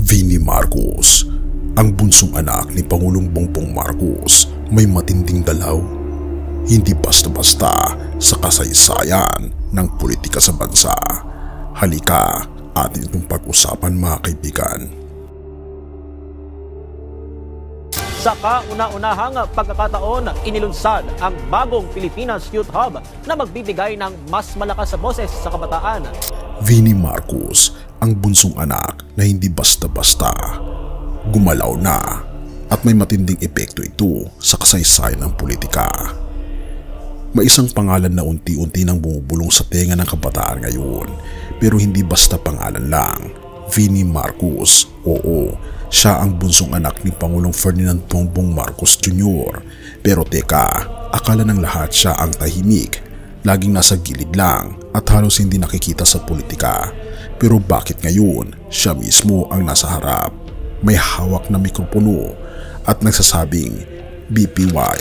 Vinnie Marcos, ang bunsong anak ni Pangulong Bongbong Marcos, may matinding dalaw. Hindi basta-basta sa kasaysayan ng politika sa bansa. Halika, atin itong pag-usapan mga kaibigan. Sa kauna-unahang pagkakataon, inilunsad ang bagong Pilipinas Youth Hub na magbibigay ng mas malakas na boses sa kabataan. Vinnie Marcos, ang bunsong anak na hindi basta-basta. Gumalaw na at may matinding epekto ito sa kasaysayan ng politika. May isang pangalan na unti-unti nang bumubulong sa tenga ng kabataan ngayon, pero hindi basta pangalan lang. Vinnie Marcos, oo, siya ang bunsong anak ni Pangulong Ferdinand Bongbong Marcos Jr. Pero teka, akala ng lahat siya ang tahimik, laging nasa gilid lang at halos hindi nakikita sa politika. Pero bakit ngayon siya mismo ang nasa harap? May hawak na mikropono at nagsasabing BPY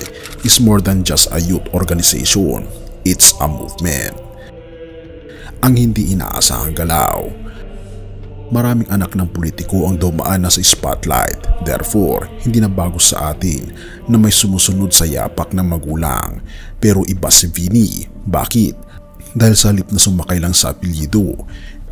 is more than just a youth organization, it's a movement. Ang hindi inaasahang galaw. Maraming anak ng politiko ang dumaan na sa spotlight, therefore hindi na bago sa atin na may sumusunod sa yapak ng magulang. Pero iba si Vinnie. Bakit? Dahil sa halip na sumakay lang sa apelyido,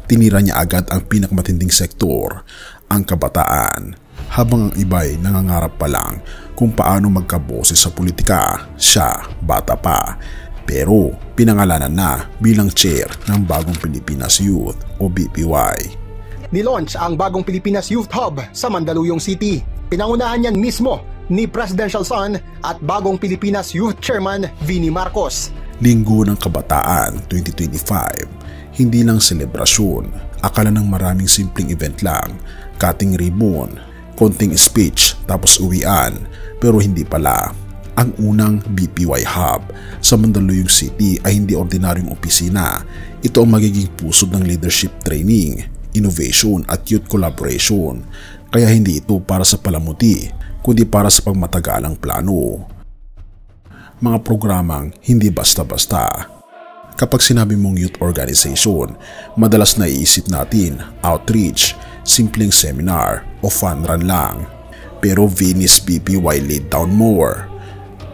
tinira niya agad ang pinakamatinding sektor, ang kabataan. Habang ang iba'y nangangarap pa lang kung paano magkaboses sa politika, siya bata pa. Pero pinangalanan na bilang chair ng bagong Pilipinas Youth o BPY. Nilaunch ang bagong Pilipinas Youth Hub sa Mandaluyong City. Pinangunahan niyan mismo ni Presidential Son at bagong Pilipinas Youth Chairman Vinnie Marcos. Linggo ng Kabataan 2025, hindi lang selebrasyon, akala ng maraming simpleng event lang, cutting ribbon, konting speech tapos uwian, pero hindi pala. Ang unang BPY Hub sa Mandaluyong City ay hindi ordinaryong opisina. Ito ang magiging pusod ng leadership training, innovation at youth collaboration. Kaya hindi ito para sa palamuti, kundi para sa pagmatagalang plano. Mga programang hindi basta-basta. Kapag sinabi mong youth organization, madalas naiisip natin outreach, simpleng seminar o fun run lang. Pero Vinnie's BPY laid down more.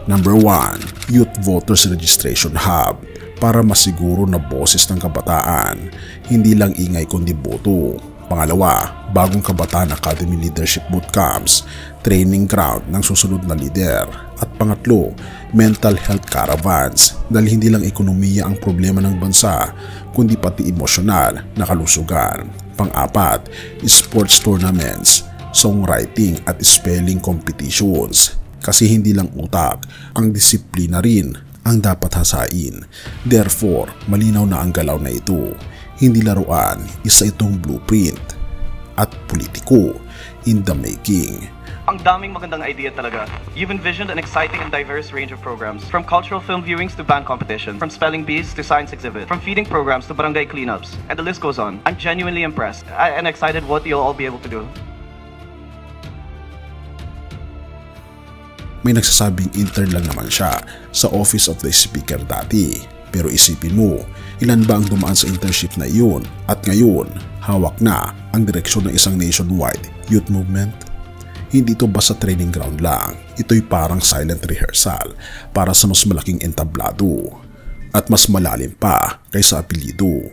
Number 1, Youth Voters Registration Hub para masiguro na boses ng kabataan, hindi lang ingay kundi boto. Pangalawa, bagong Kabataan Academy Leadership Bootcamps, training ground ng susunod na leader. At pangatlo, mental health caravans dahil hindi lang ekonomiya ang problema ng bansa, kundi pati emosyonal na kalusugan. Pang-apat, sports tournaments, songwriting at spelling competitions. Kasi hindi lang utak, ang disiplina rin ang dapat hasain. Therefore, malinaw na ang galaw na ito. Hindi laruan, isa itong blueprint at politiko in the making. Ang daming magandang idea talaga. You've envisioned an exciting and diverse range of programs, from cultural film viewings to band competition, from spelling bees to science exhibit, from feeding programs to barangay cleanups, and the list goes on. I'm genuinely impressed and excited what you'll all be able to do. May nagsasabing intern lang naman siya sa Office of the Speaker dati. Pero isipin mo, ilan ba ang dumaan sa internship na iyon at ngayon hawak na ang direksyon ng isang nationwide youth movement? Hindi ito basta training ground lang, ito'y parang silent rehearsal para sa mas malaking entablado at mas malalim pa kaysa apelyido.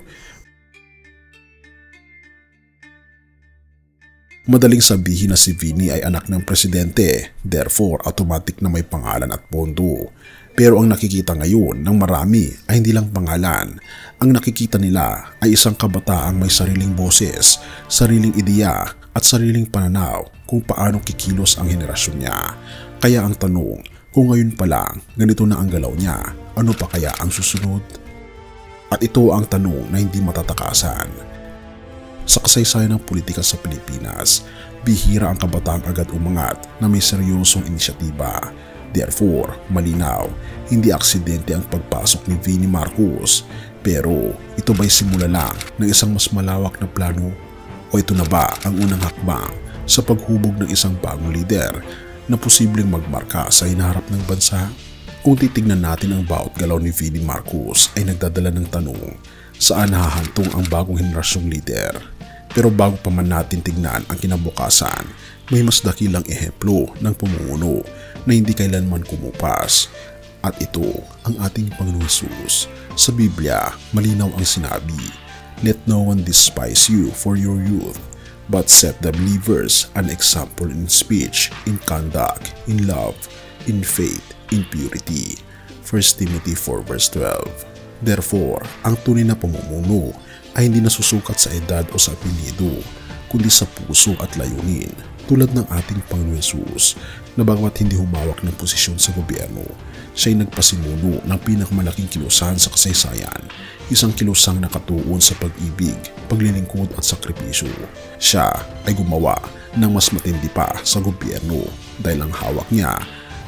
Madaling sabihin na si Vinnie ay anak ng presidente, therefore automatic na may pangalan at pondo. Pero ang nakikita ngayon ng marami ay hindi lang pangalan. Ang nakikita nila ay isang kabataang may sariling boses, sariling ideya at sariling pananaw kung paano kikilos ang henerasyon niya. Kaya ang tanong, kung ngayon pa lang ganito na ang galaw niya, ano pa kaya ang susunod? At ito ang tanong na hindi matatakasan. Sa kasaysayan ng politika sa Pilipinas, bihira ang kabataang agad umangat na may seryosong inisyatiba. Therefore, malinaw, hindi aksidente ang pagpasok ni Vinnie Marcos. Pero ito ba'y simula lang ng isang mas malawak na plano? O ito na ba ang unang hakbang sa paghubog ng isang bagong lider na posibleng magmarka sa hinaharap ng bansa? Kung titignan natin ang bawat galaw ni Vinnie Marcos ay nagdadala ng tanong, saan hahantong ang bagong henerasyong lider? Pero bago pa man natin tignan ang kinabukasan, may mas dakilang ehemplo ng pamumuno na hindi kailanman kumupas. At ito ang ating Panginoong Hesus. Sa Biblia, malinaw ang sinabi, "Let no one despise you for your youth, but set the believers an example in speech, in conduct, in love, in faith, in purity." 1 Timothy 4 verse 12. Therefore, ang tunay na pamumuno ay hindi nasusukat sa edad o sa apelyido, kundi sa puso at layunin. Tulad ng ating Panginoong Hesus, na bagamat hindi humawak ng posisyon sa gobyerno, siya ay nagpasimuno ng pinakamalaking kilusan sa kasaysayan, isang kilusang nakatuon sa pag-ibig, paglilingkod at sakripisyo. Siya ay gumawa ng mas matindi pa sa gobyerno dahil ang hawak niya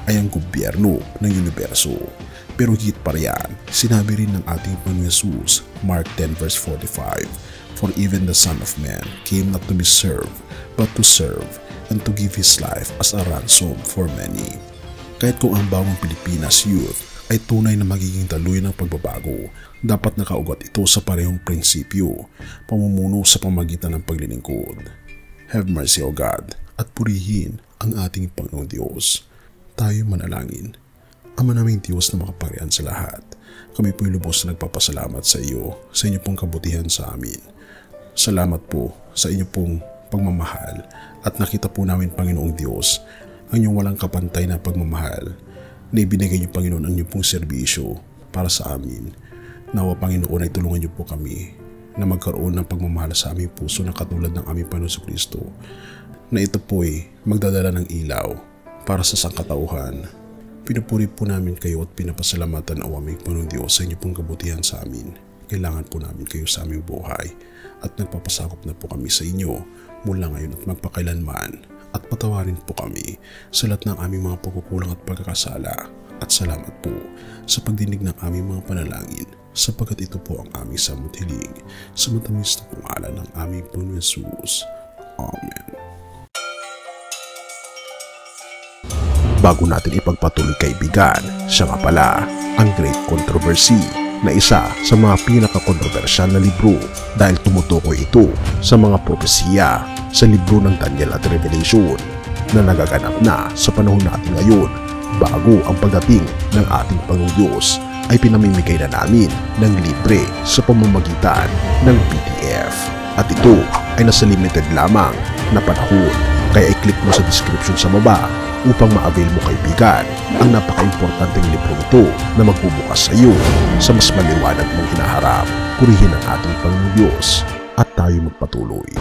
ay ang gobyerno ng universo. Pero higit pa riyan, sinabi rin ng ating Panginoong Hesus, Mark 10 verse 45, "For even the Son of Man came not to be served, but to serve, and to give His life as a ransom for many." Kahit kung ang bagong Pilipinas Youth ay tunay na magiging daluyan ng pagbabago, dapat nakaugat ito sa parehong prinsipyo, pamumuno sa pamagitan ng paglilingkod. Have mercy, O God, at purihin ang ating Panginoong Diyos. Tayo manalangin. Ama naming Diyos na makaparian sa lahat, kami po'y lubos na nagpapasalamat sa iyo, sa inyo pong kabutihan sa amin. Salamat po sa inyo pong pagmamahal at nakita po namin, Panginoong Diyos, ang inyong walang kapantay na pagmamahal na ibinigay niyo, Panginoon, ang inyong pong serbisyo para sa amin. Nawa, Panginoon, ay tulungan niyo po kami na magkaroon ng pagmamahal sa aming puso na katulad ng aming Panginoon Kristo, na ito po'y magdadala ng ilaw para sa sangkatauhan. Pinupuri po namin kayo at pinapasalamatan ang aming Panginoong Diyos sa inyo pong kabutihan sa amin. Kailangan po namin kayo sa aming buhay at nagpapasakop na po kami sa inyo mula ngayon at magpakailanman, at patawarin po kami sa lahat ng aming mga pagkukulang at pagkakasala. At salamat po sa pagdinig ng aming mga panalangin, sapagkat ito po ang aming samot hiling sa matamis na pangalan ng aming Panginoong Hesus. Amen. Bago natin ipagpatuloy, kaibigan, siya nga pala ang Great Controversy, na isa sa mga pinaka-kontrobersyal na libro dahil tumutukoy ito sa mga propesiya sa libro ng Daniel at Revelation na nagaganap na sa panahon natin ngayon, bago ang pagdating ng ating Panginoong Diyos ay pinamimigay na namin ng libre sa pamamagitan ng PDF. At ito ay nasa limited lamang na panahon, kaya i-click mo sa description sa baba upang ma-avail mo, kaibigan, ang napaka-importanteng libro nito na magbubukas sa iyo sa mas maliwanag mong hinaharap. Purihin ang ating Panginoong Diyos at tayo magpatuloy.